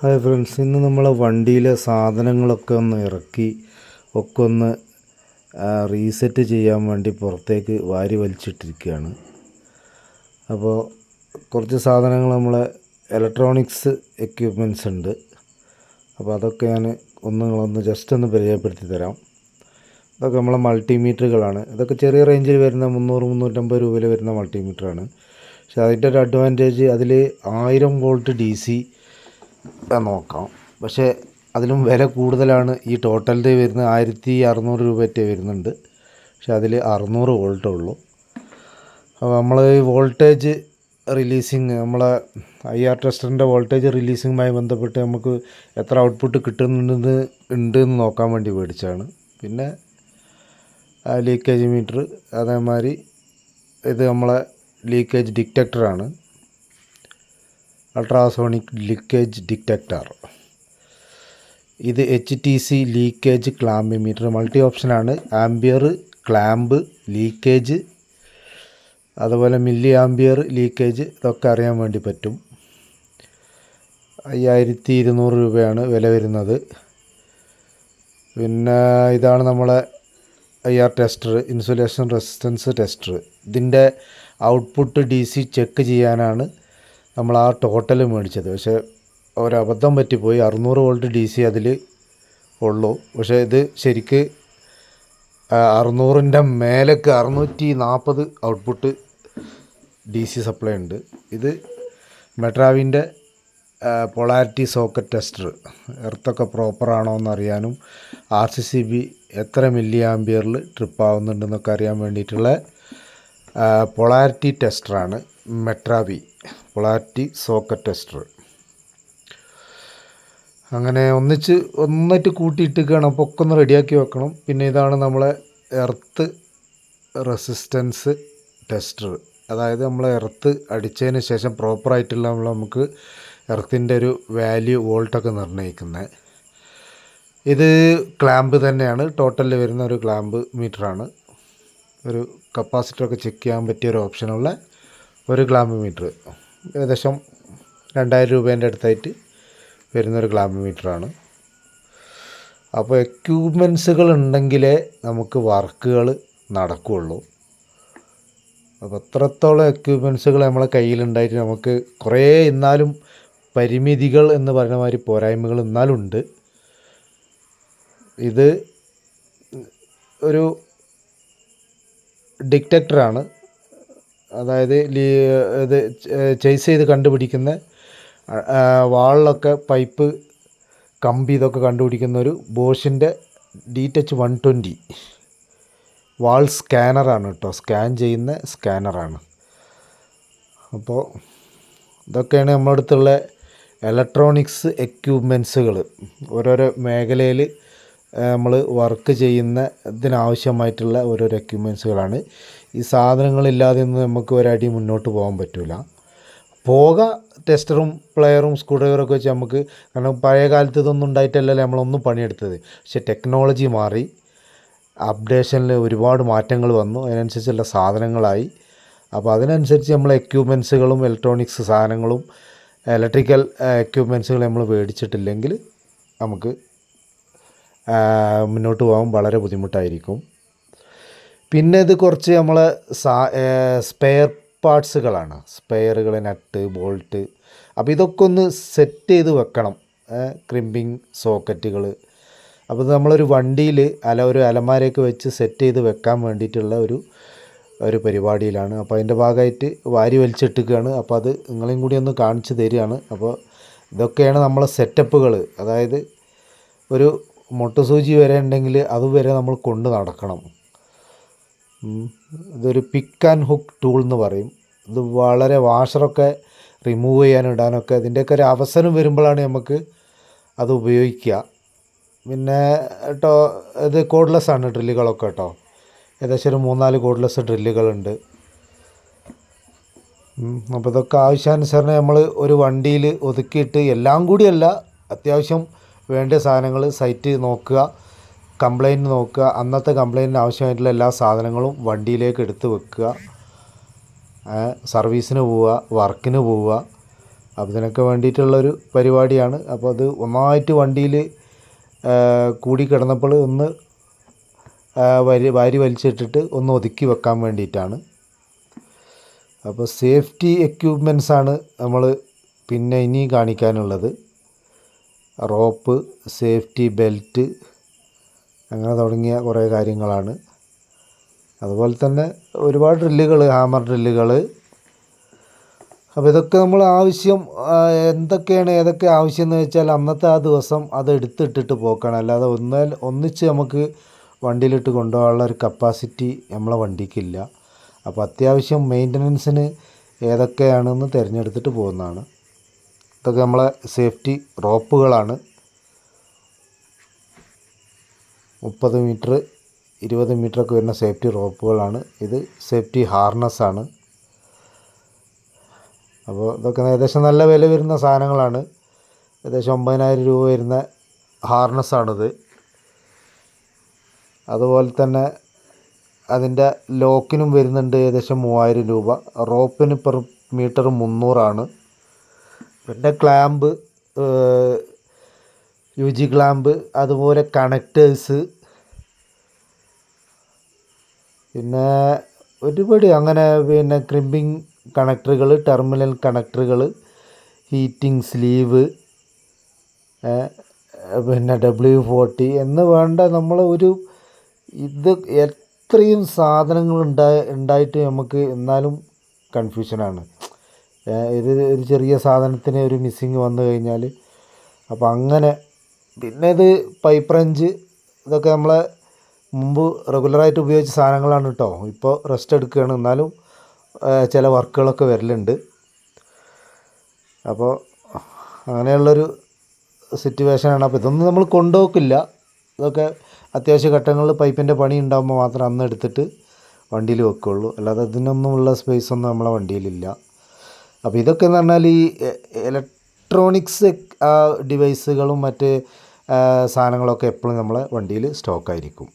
Hi friends, ഇന്ന് നമ്മളെ വണ്ടിയിലെ സാധനങ്ങളൊക്കെ ഒന്ന് ഇറക്കി ഒക്കെ ഒന്ന് റീസെറ്റ് ചെയ്യാൻ വേണ്ടി പുറത്തേക്ക് വാരി വലിച്ചിട്ടിരിക്കുകയാണ്. അപ്പോൾ കുറച്ച് സാധനങ്ങൾ നമ്മളെ ഇലക്ട്രോണിക്സ് എക്യുപ്മെൻറ്റ്സ് ഉണ്ട്. അപ്പോൾ അതൊക്കെ ഞാൻ നിങ്ങളൊന്ന് ജസ്റ്റ് ഒന്ന് പരിചയപ്പെടുത്തി തരാം. ഇതൊക്കെ നമ്മളെ മൾട്ടിമീറ്ററുകളാണ്. ഇതൊക്കെ ചെറിയ റേഞ്ചിൽ വരുന്ന 300-350 രൂപയിൽ വരുന്ന മൾട്ടിമീറ്ററാണ്. പക്ഷേ അതിൻ്റെ ഒരു അഡ്വാൻറ്റേജ് അതിൽ 1000 വോൾട്ട് DC നോക്കാം. പക്ഷേ അതിലും വില കൂടുതലാണ്. ഈ ടോട്ടലിൻ്റെ വരുന്നത് 1600 രൂപയൊക്കെ വരുന്നുണ്ട്. പക്ഷെ അതിൽ 600 വോൾട്ടേ ഉള്ളൂ. അപ്പോൾ നമ്മൾ ഈ വോൾട്ടേജ് റിലീസിങ്, നമ്മളെ IR ടെസ്റ്ററിൻ്റെ വോൾട്ടേജ് റിലീസിങ്ങുമായി ബന്ധപ്പെട്ട് നമുക്ക് എത്ര ഔട്ട്പുട്ട് കിട്ടുന്നുണ്ടെന്ന് നോക്കാൻ വേണ്ടി മേടിച്ചാണ്. പിന്നെ ലീക്കേജ് മീറ്റർ, അതേമാതിരി ഇത് നമ്മളെ ലീക്കേജ് ഡിറ്റക്ടറാണ്, അൾട്രാസോണിക് ലീക്കേജ് ഡിറ്റക്ടർ. ഇത് HTC leakage clamp metre, multi ഓപ്ഷനാണ്. ആംബിയർ, ക്ലാമ്പ്, ലീക്കേജ്, അതുപോലെ മില്ലി ആംബിയർ ലീക്കേജ്, ഇതൊക്കെ അറിയാൻ വേണ്ടി പറ്റും. 5200 രൂപയാണ് വില വരുന്നത്. പിന്നെ ഇതാണ് നമ്മളെ IR tester, insulation resistance tester. ഇതിൻ്റെ ഔട്ട്പുട്ട് DC ചെക്ക് ചെയ്യാനാണ് നമ്മൾ ആ ടോട്ടൽ മേടിച്ചത്. പക്ഷേ ഒരബദ്ധം പറ്റിപ്പോയി. 600 വോൾട്ട് DC അതിൽ ഉള്ളൂ. പക്ഷേ ഇത് ശരിക്ക് 600ൻ്റെ മേലേക്ക് 640 ഔട്ട്പുട്ട് DC സപ്ലൈ ഉണ്ട്. ഇത് മെട്രാവിൻ്റെ പൊളാരിറ്റി സോക്കറ്റ് ടെസ്റ്റർ, എർത്തൊക്കെ പ്രോപ്പറാണോ എന്നറിയാനും RCCB എത്ര മില്ലി ആംബിയറിൽ ട്രിപ്പ് ആവുന്നുണ്ടെന്നൊക്കെ അറിയാൻ വേണ്ടിയിട്ടുള്ള പൊളാരിറ്റി ടെസ്റ്ററാണ് മെട്രാവി പൊളാരിറ്റി സോക്കറ്റ് ടെസ്റ്റർ. അങ്ങനെ ഒന്നിട്ട് കൂട്ടിയിട്ടിക്കുകയാണ്. അപ്പോൾ ഒക്കെ ഒന്ന് റെഡിയാക്കി വെക്കണം. പിന്നെ ഇതാണ് നമ്മളെ എർത്ത് റെസിസ്റ്റൻസ് ടെസ്റ്റർ. അതായത് നമ്മൾ എർത്ത് അടിച്ചതിന് ശേഷം പ്രോപ്പറായിട്ടുള്ള നമുക്ക് എർത്തിൻ്റെ ഒരു വാല്യൂ വോൾട്ടൊക്കെ നിർണ്ണയിക്കുന്നത്. ഇത് ക്ലാമ്പ് തന്നെയാണ്, ടോട്ടലിൽ വരുന്ന ഒരു ക്ലാമ്പ് മീറ്ററാണ്. ഒരു കപ്പാസിറ്ററൊക്കെ ചെക്ക് ചെയ്യാൻ പറ്റിയ ഒരു ഓപ്ഷനുള്ള ഒരു ക്ലാമ്പ് മീറ്റർ. ഏകദേശം 2000 രൂപേൻ്റെ അടുത്തായിട്ട് വരുന്നൊരു ക്ലാമ്പ് മീറ്ററാണ്. അപ്പോൾ എക്യുപ്മെൻസുകൾ ഉണ്ടെങ്കിലേ നമുക്ക് വർക്കുകൾ നടക്കുകയുള്ളൂ. അപ്പോൾ എത്രത്തോളം എക്യുപ്മെൻസുകൾ നമ്മളെ കയ്യിലുണ്ടായിട്ട് നമുക്ക് കുറേ എന്നാലും പരിമിതികൾ എന്ന് പറയുന്ന മാതിരി പോരായ്മകൾ എന്നാലും ഉണ്ട്. ഇത് ഒരു ഡിറ്റക്ടറാണ്. അതായത് ഇത് ചേസ് ചെയ്ത് കണ്ടുപിടിക്കുന്ന വാളിലൊക്കെ പൈപ്പ്, കമ്പി, ഇതൊക്കെ കണ്ടുപിടിക്കുന്ന ഒരു ബോഷിൻ്റെ DTH120 വാൾ സ്കാനറാണ് കേട്ടോ. സ്കാൻ ചെയ്യുന്ന സ്കാനറാണ്. അപ്പോൾ ഇതൊക്കെയാണ് നമ്മുടെ അടുത്തുള്ള ഇലക്ട്രോണിക്സ് എക്യുപ്മെൻസുകൾ. ഓരോരോ മേഖലയിൽ നമ്മൾ വർക്ക് ചെയ്യുന്ന ഇതിനാവശ്യമായിട്ടുള്ള ഓരോരോ എക്യുപ്മെൻസുകളാണ്. ഈ സാധനങ്ങളില്ലാതെ ഒന്നും നമുക്ക് ഒരടി മുന്നോട്ട് പോകാൻ പറ്റില്ല. ടെസ്റ്ററും പ്ലെയറും സ്ക്രൂ ഡ്രൈവറൊക്കെ വെച്ച് നമുക്ക്, കാരണം പഴയ കാലത്ത് ഇതൊന്നും ഉണ്ടായിട്ടല്ലല്ലോ നമ്മളൊന്നും പണിയെടുത്തത്. പക്ഷേ ടെക്നോളജി മാറി, അപ്ഡേഷനിൽ ഒരുപാട് മാറ്റങ്ങൾ വന്നു, അതിനനുസരിച്ചുള്ള സാധനങ്ങളായി. അപ്പോൾ അതിനനുസരിച്ച് നമ്മൾ എക്യുപ്മെൻസുകളും ഇലക്ട്രോണിക്സ് സാധനങ്ങളും ഇലക്ട്രിക്കൽ എക്യുപ്മെൻസുകൾ നമ്മൾ മേടിച്ചിട്ടില്ലെങ്കിൽ നമുക്ക് മുന്നോട്ട് പോകാൻ വളരെ ബുദ്ധിമുട്ടായിരിക്കും. പിന്നെ ഇത് കുറച്ച് നമ്മളെ സ്പെയർ പാർട്സുകളാണ്, സ്പെയറുകൾ, നട്ട്, ബോൾട്ട്. അപ്പോൾ ഇതൊക്കെ ഒന്ന് സെറ്റ് ചെയ്ത് വെക്കണം. ക്രിമ്പിങ് സോക്കറ്റുകൾ. അപ്പോൾ ഇത് നമ്മളൊരു വണ്ടിയിൽ ഒരു അലമാരയൊക്കെ വെച്ച് സെറ്റ് ചെയ്ത് വെക്കാൻ വേണ്ടിയിട്ടുള്ള ഒരു പരിപാടിയിലാണ്. അപ്പോൾ അതിൻ്റെ ഭാഗമായിട്ട് വാരി വലിച്ചിട്ടുകയാണ്. അപ്പോൾ അത് നിങ്ങളെയും കൂടി ഒന്ന് കാണിച്ചു തരികയാണ്. അപ്പോൾ ഇതൊക്കെയാണ് നമ്മളെ സെറ്റപ്പുകൾ. അതായത് ഒരു മുട്ടുസൂചി വരെ ഉണ്ടെങ്കിൽ അതുവരെ നമ്മൾ കൊണ്ട് നടക്കണം. ഇതൊരു പിക്ക് ആൻഡ് ഹുക്ക് ടൂൾ എന്ന് പറയും. ഇത് വളരെ വാഷറൊക്കെ റിമൂവ് ചെയ്യാനും ഇടാനൊക്കെ ഇതിൻ്റെയൊക്കെ ഒരു അവസരം വരുമ്പോഴാണ് നമുക്ക് അത് ഉപയോഗിക്കുക. പിന്നെ കേട്ടോ, ഇത് കോഡ്ലെസ് ആണ് ഡ്രില്ലുകളൊക്കെ കേട്ടോ. ഏകദേശം ഒരു 3-4 കോഡ്ലെസ് ഡ്രില്ലുകളുണ്ട്. അപ്പോൾ ഇതൊക്കെ ആവശ്യാനുസരണം നമ്മൾ ഒരു വണ്ടിയിൽ ഒതുക്കിയിട്ട്, എല്ലാം കൂടിയല്ല, അത്യാവശ്യം വേണ്ട സാധനങ്ങൾ സൈറ്റ് നോക്കുക, കംപ്ലൈൻറ്റ് നോക്കുക, അന്നത്തെ കംപ്ലൈൻറ്റിന് ആവശ്യമായിട്ടുള്ള എല്ലാ സാധനങ്ങളും വണ്ടിയിലേക്ക് എടുത്ത് വെക്കുക. സർവീസിന് പോവുക, വർക്കിന് പോവുക. അപ്പോൾ ഇതിനൊക്കെ വേണ്ടിയിട്ടുള്ളൊരു പരിപാടിയാണ്. അപ്പോൾ അത് ഒന്നായിട്ട് വണ്ടിയിൽ കൂടി കിടന്നപ്പോൾ ഒന്ന് വാരി വലിച്ചിട്ടിട്ട് ഒന്ന് ഒതുക്കി വെക്കാൻ വേണ്ടിയിട്ടാണ്. അപ്പോൾ സേഫ്റ്റി എക്യുപ്മെൻറ്റ്സാണ് നമ്മൾ പിന്നെ ഇനി കാണിക്കാനുള്ളത്. റോപ്പ്, സേഫ്റ്റി ബെൽറ്റ്, അങ്ങനെ തുടങ്ങിയ കുറേ കാര്യങ്ങളാണ്. അതുപോലെ തന്നെ ഒരുപാട് ഡ്രില്ലുകൾ, ഹാമർ ഡ്രില്ലുകൾ. അപ്പോൾ ഇതൊക്കെ നമ്മൾ ആവശ്യം എന്തൊക്കെയാണ്, ഏതൊക്കെ ആവശ്യം എന്ന് വെച്ചാൽ അന്നത്തെ ആ ദിവസം അത് എടുത്തിട്ടിട്ട് പോക്കണം. അല്ലാതെ ഒന്നിച്ച് നമുക്ക് വണ്ടിയിലിട്ട് കൊണ്ടുപോകാനുള്ള ഒരു കപ്പാസിറ്റി നമ്മളെ വണ്ടിക്കില്ല. അപ്പോൾ അത്യാവശ്യം മെയിൻ്റനൻസിന് ഏതൊക്കെയാണെന്ന് തിരഞ്ഞെടുത്തിട്ട് പോകുന്നതാണ്. ഇതൊക്കെ നമ്മളെ സേഫ്റ്റി റോപ്പുകളാണ്. 30 മീറ്റർ 20 മീറ്ററൊക്കെ വരുന്ന സേഫ്റ്റി റോപ്പുകളാണ്. ഇത് സേഫ്റ്റി ഹാർനസ്സാണ്. അപ്പോൾ ഇതൊക്കെ ഏകദേശം നല്ല വില വരുന്ന സാധനങ്ങളാണ്. ഏകദേശം 90,000 രൂപ വരുന്ന ഹാർനസ്സാണിത്. അതുപോലെ തന്നെ അതിൻ്റെ ലോക്കിനും വരുന്നുണ്ട് ഏകദേശം 3000 രൂപ. റോപ്പിന് പെർ മീറ്റർ 300 പിന്നെ ക്ലാമ്പ്, UG ക്ലാമ്പ്, അതുപോലെ കണക്റ്റേഴ്സ്, പിന്നെ ഒരുപാട് അങ്ങനെ പിന്നെ ക്രിമ്പിങ് കണക്ടറുകൾ, ടെർമിനൽ കണക്ടറുകൾ, ഹീറ്റിംഗ് സ്ലീവ്, പിന്നെ W40 എന്ന് വേണ്ട നമ്മൾ ഇത് എത്രയും സാധനങ്ങൾ ഉണ്ടായിട്ട് നമുക്ക് എന്നാലും കൺഫ്യൂഷനാണ്. ഒരു ചെറിയ സാധനത്തിന് ഒരു മിസ്സിങ് വന്നു കഴിഞ്ഞാൽ അപ്പോൾ അങ്ങനെ. പിന്നെ ഇത് പൈപ്പ് റഞ്ച്, ഇതൊക്കെ നമ്മളെ മുമ്പ് റെഗുലറായിട്ട് ഉപയോഗിച്ച സാധനങ്ങളാണ് കേട്ടോ. ഇപ്പോൾ റെസ്റ്റ് എടുക്കുകയാണ്, എന്നാലും ചില വർക്കുകളൊക്കെ വരലുണ്ട്. അപ്പോൾ അങ്ങനെയുള്ളൊരു സിറ്റുവേഷനാണ്. അപ്പോൾ ഇതൊന്നും നമ്മൾ കൊണ്ടുപോക്കില്ല. ഇതൊക്കെ അത്യാവശ്യ ഘട്ടങ്ങളിൽ പൈപ്പിൻ്റെ പണി ഉണ്ടാകുമ്പോൾ മാത്രം അന്ന് എടുത്തിട്ട് വണ്ടിയിൽ വെക്കുകയുള്ളൂ. അല്ലാതെ ഇതിനൊന്നുമുള്ള സ്പേസൊന്നും നമ്മളെ വണ്ടിയിലില്ല. അപ്പോൾ ഇതൊക്കെ എന്ന് പറഞ്ഞാൽ ഈ ഇലക്ട്രോണിക്സ് ഡിവൈസുകളും മറ്റ് സാധനങ്ങളൊക്കെ എപ്പോഴും നമ്മളെ വണ്ടിയിൽ സ്റ്റോക്കായിരിക്കും.